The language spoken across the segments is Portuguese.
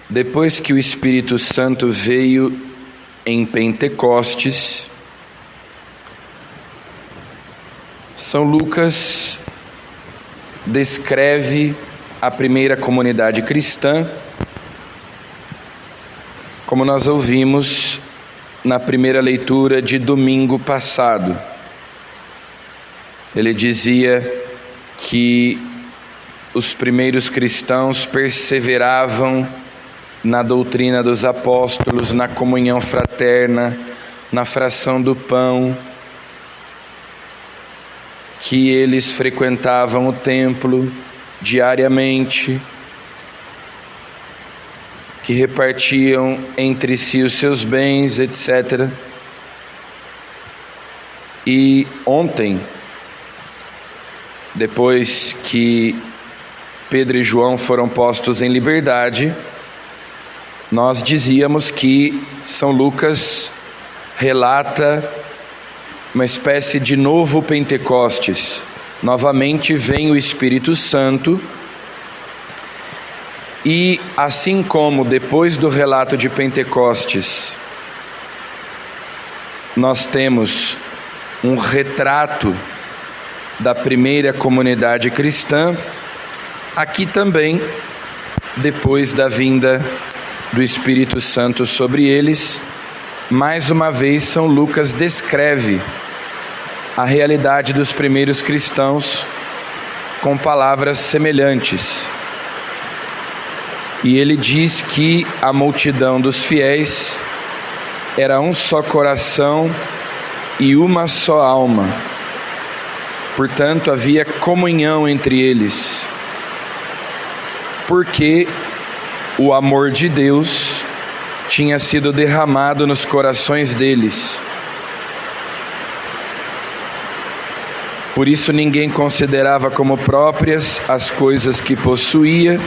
Depois que o Espírito Santo veio em Pentecostes, São Lucas descreve a primeira comunidade cristã, como nós ouvimos na primeira leitura de domingo passado. Ele dizia que os primeiros cristãos perseveravam na doutrina dos apóstolos, na comunhão fraterna, na fração do pão, que eles frequentavam o templo diariamente, que repartiam entre si os seus bens, etc. E ontem, depois que Pedro e João foram postos em liberdade, nós dizíamos que São Lucas relata uma espécie de novo Pentecostes. Novamente vem o Espírito Santo e, assim como depois do relato de Pentecostes, nós temos um retrato da primeira comunidade cristã, aqui também, depois da vinda do Espírito Santo sobre eles, mais uma vez São Lucas descreve a realidade dos primeiros cristãos com palavras semelhantes. E ele diz que a multidão dos fiéis era um só coração e uma só alma. Portanto, havia comunhão entre eles, porque o amor de Deus tinha sido derramado nos corações deles. Por isso ninguém considerava como próprias as coisas que possuía,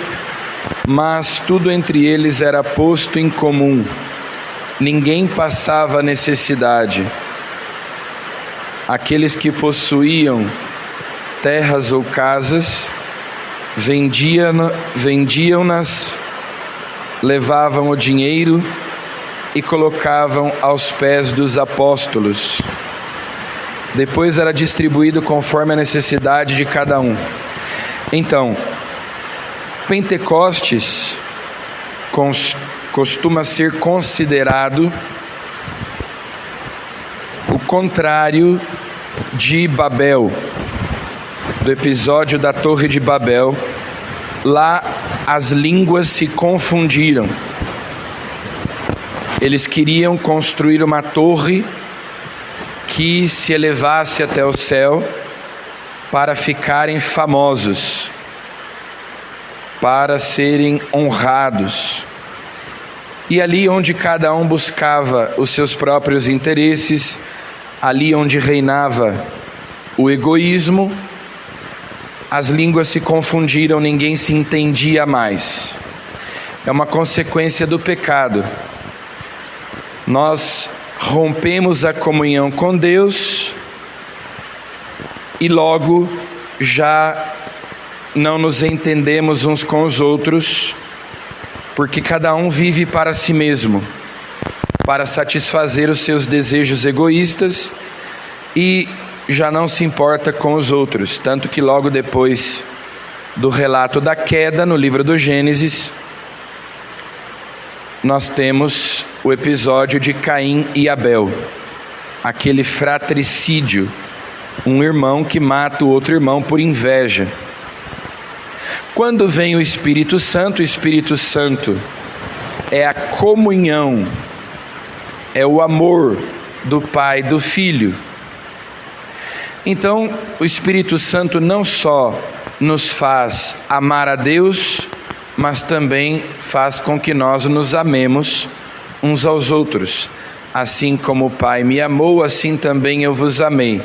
mas tudo entre eles era posto em comum. Ninguém passava necessidade. Aqueles que possuíam terras ou casas, vendiam-nas, levavam o dinheiro e colocavam aos pés dos apóstolos. Depois era distribuído conforme a necessidade de cada um. Então, Pentecostes costuma ser considerado o contrário de Babel, do episódio da Torre de Babel. Lá as línguas se confundiram. Eles queriam construir uma torre que se elevasse até o céu para ficarem famosos, para serem honrados. E ali onde cada um buscava os seus próprios interesses, ali onde reinava o egoísmo, as línguas se confundiram, ninguém se entendia mais. É uma consequência do pecado. Nós rompemos a comunhão com Deus e logo já não nos entendemos uns com os outros, porque cada um vive para si mesmo, para satisfazer os seus desejos egoístas e já não se importa com os outros. Tanto que logo depois do relato da queda no livro do Gênesis, nós temos o episódio de Caim e Abel, aquele fratricídio, um irmão que mata o outro irmão por inveja. Quando vem o Espírito Santo é a comunhão, é o amor do Pai e do Filho. Então, o Espírito Santo não só nos faz amar a Deus, mas também faz com que nós nos amemos uns aos outros. Assim como o Pai me amou, assim também eu vos amei.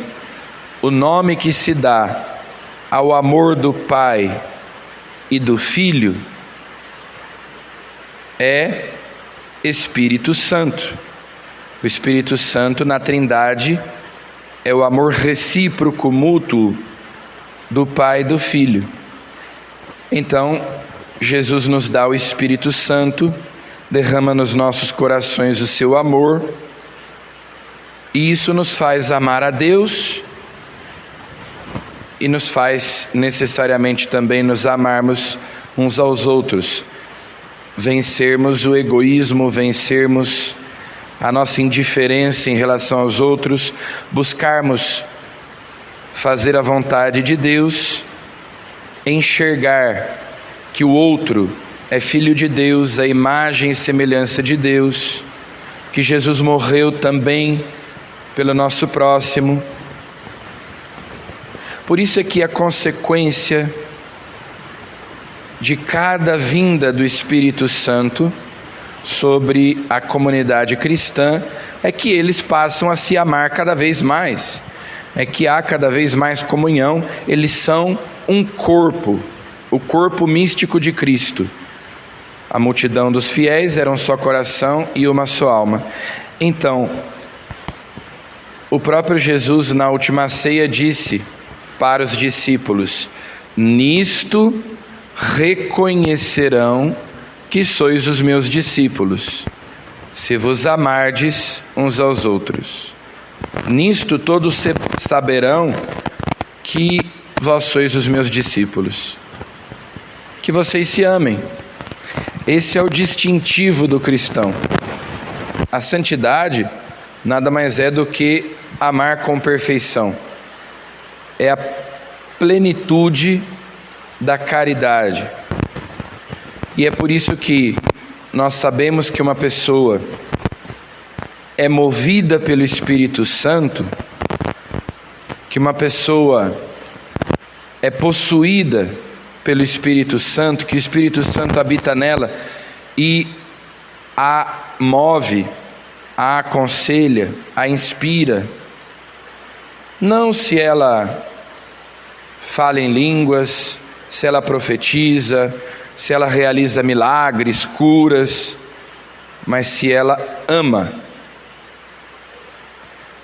O nome que se dá ao amor do Pai e do Filho é Espírito Santo. O Espírito Santo na Trindade é o amor recíproco, mútuo do Pai e do Filho. Então, Jesus nos dá o Espírito Santo, derrama nos nossos corações o seu amor, e isso nos faz amar a Deus e nos faz necessariamente também nos amarmos uns aos outros, vencermos o egoísmo, vencermos a nossa indiferença em relação aos outros, buscarmos fazer a vontade de Deus, enxergar que o outro é filho de Deus, a imagem e semelhança de Deus, que Jesus morreu também pelo nosso próximo. Por isso é que a consequência de cada vinda do Espírito Santo sobre a comunidade cristã é que eles passam a se amar cada vez mais, é que há cada vez mais comunhão, eles são um corpo, o corpo místico de Cristo. A multidão dos fiéis era um só coração e uma só alma. Então, o próprio Jesus na última ceia disse para os discípulos: nisto reconhecerão que sois os meus discípulos, se vos amardes uns aos outros. Nisto todos saberão que vós sois os meus discípulos, que vocês se amem. Esse é o distintivo do cristão. A santidade nada mais é do que amar com perfeição. É a plenitude da caridade. E é por isso que nós sabemos que uma pessoa é movida pelo Espírito Santo, que uma pessoa é possuída pelo Espírito Santo, que o Espírito Santo habita nela e a move, a aconselha, a inspira. Não se ela fala em línguas, se ela profetiza, se ela realiza milagres, curas, mas se ela ama.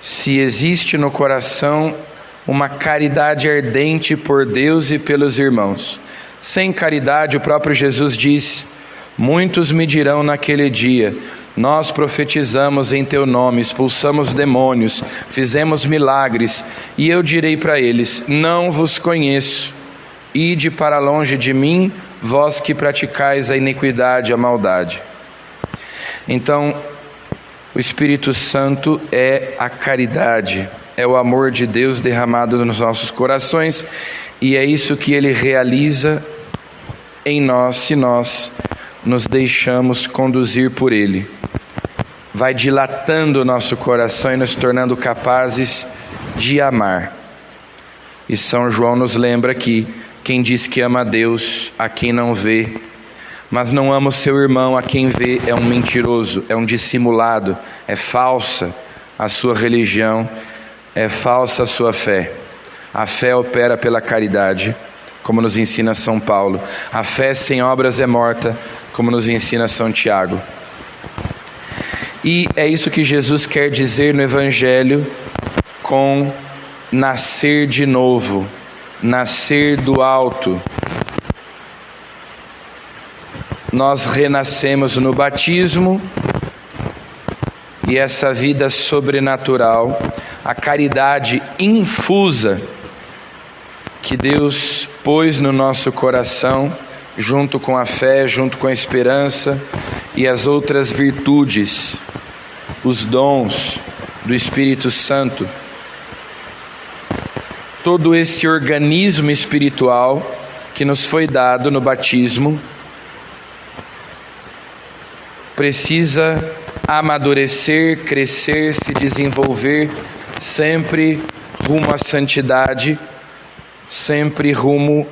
Se existe no coração uma caridade ardente por Deus e pelos irmãos. Sem caridade, o próprio Jesus diz: muitos me dirão naquele dia: nós profetizamos em teu nome, expulsamos demônios, fizemos milagres, e eu direi para eles: não vos conheço, ide para longe de mim, vós que praticais a iniquidade e a maldade. Então, o Espírito Santo é a caridade, é o amor de Deus derramado nos nossos corações, e é isso que Ele realiza em nós, se nós nos deixamos conduzir por Ele. Vai dilatando o nosso coração e nos tornando capazes de amar. E São João nos lembra que quem diz que ama a Deus, a quem não vê, mas não ama o seu irmão, a quem vê, é um mentiroso, é um dissimulado, é falsa a sua religião, é falsa a sua fé. A fé opera pela caridade, como nos ensina São Paulo. A fé sem obras é morta, como nos ensina São Tiago. E é isso que Jesus quer dizer no Evangelho com nascer de novo, nascer do alto. Nós renascemos no batismo, e essa vida sobrenatural, a caridade infusa que Deus pôs no nosso coração, junto com a fé, junto com a esperança e as outras virtudes, os dons do Espírito Santo, todo esse organismo espiritual que nos foi dado no batismo, precisa amadurecer, crescer, se desenvolver, sempre rumo à santidade, sempre rumo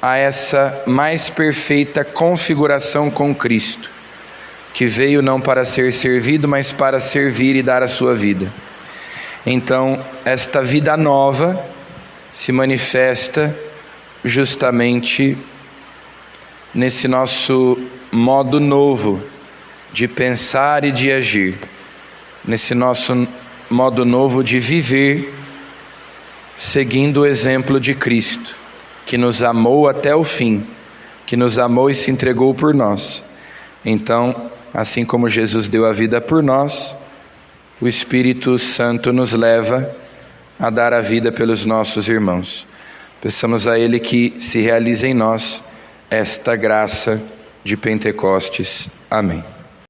a essa mais perfeita configuração com Cristo, que veio não para ser servido, mas para servir e dar a sua vida. Então, esta vida nova se manifesta justamente nesse nosso modo novo de pensar e de agir, nesse nosso modo novo de viver, seguindo o exemplo de Cristo, que nos amou até o fim, que nos amou e se entregou por nós. Então, assim como Jesus deu a vida por nós, o Espírito Santo nos leva a dar a vida pelos nossos irmãos. Peçamos a Ele que se realize em nós esta graça de Pentecostes. Amém.